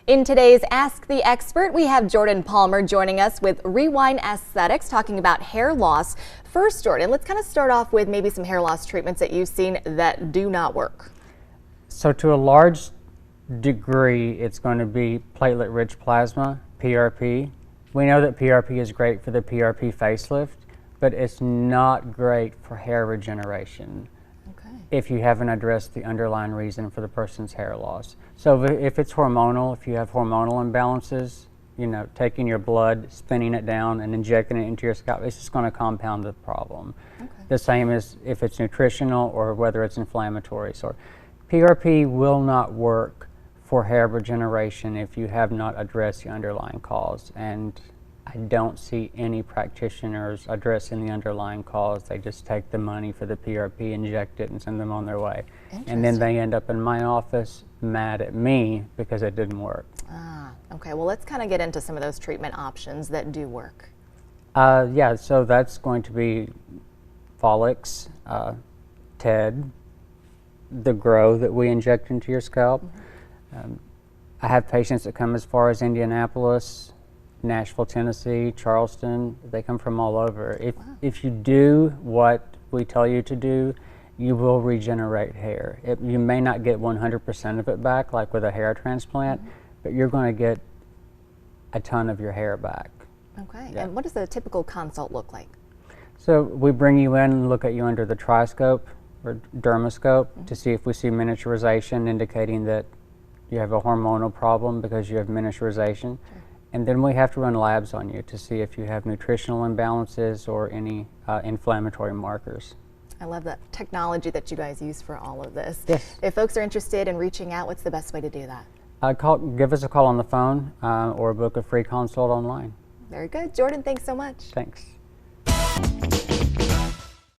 In today's Ask the Expert, we have Jordan Palmer joining us with Rewind Aesthetics, talking about hair loss. First, Jordan, let's kind of start off with maybe some hair loss treatments that you've seen that do not work. So to a large degree, it's going to be platelet-rich plasma, PRP. We know that PRP is great for the PRP facelift, but it's not great for hair regeneration if you haven't addressed the underlying reason for the person's hair loss. So if it's hormonal, if you have hormonal imbalances, you know, taking your blood, spinning it down and injecting it into your scalp, it's just going to compound the problem. The same as if it's nutritional or whether it's inflammatory. So PRP will not work for hair regeneration if you have not addressed the underlying cause. And I don't see any practitioners addressing the underlying cause. They just take the money for the PRP, inject it, and send them on their way. And then they end up in my office mad at me because it didn't work. Okay, well, let's kind of get into some of those treatment options that do work. Yeah, so that's going to be Folix, TED, the Grow that we inject into your scalp. I have patients that come as far as Indianapolis, Nashville, Tennessee, Charleston. They come from all over. If you do what we tell you to do, you will regenerate hair. You may not get 100% of it back, like with a hair transplant, but you're going to get a ton of your hair back. Okay, and what does a typical consult look like? So we bring you in and look at you under the triscope or dermoscope to see if we see miniaturization, indicating that you have a hormonal problem because you have miniaturization. And then we have to run labs on you to see if you have nutritional imbalances or any inflammatory markers. I love that technology that you guys use for all of this. Yes. If folks are interested in reaching out, what's the best way to do that? Give us a call on the phone or book a free consult online. Very good. Jordan, thanks so much. Thanks.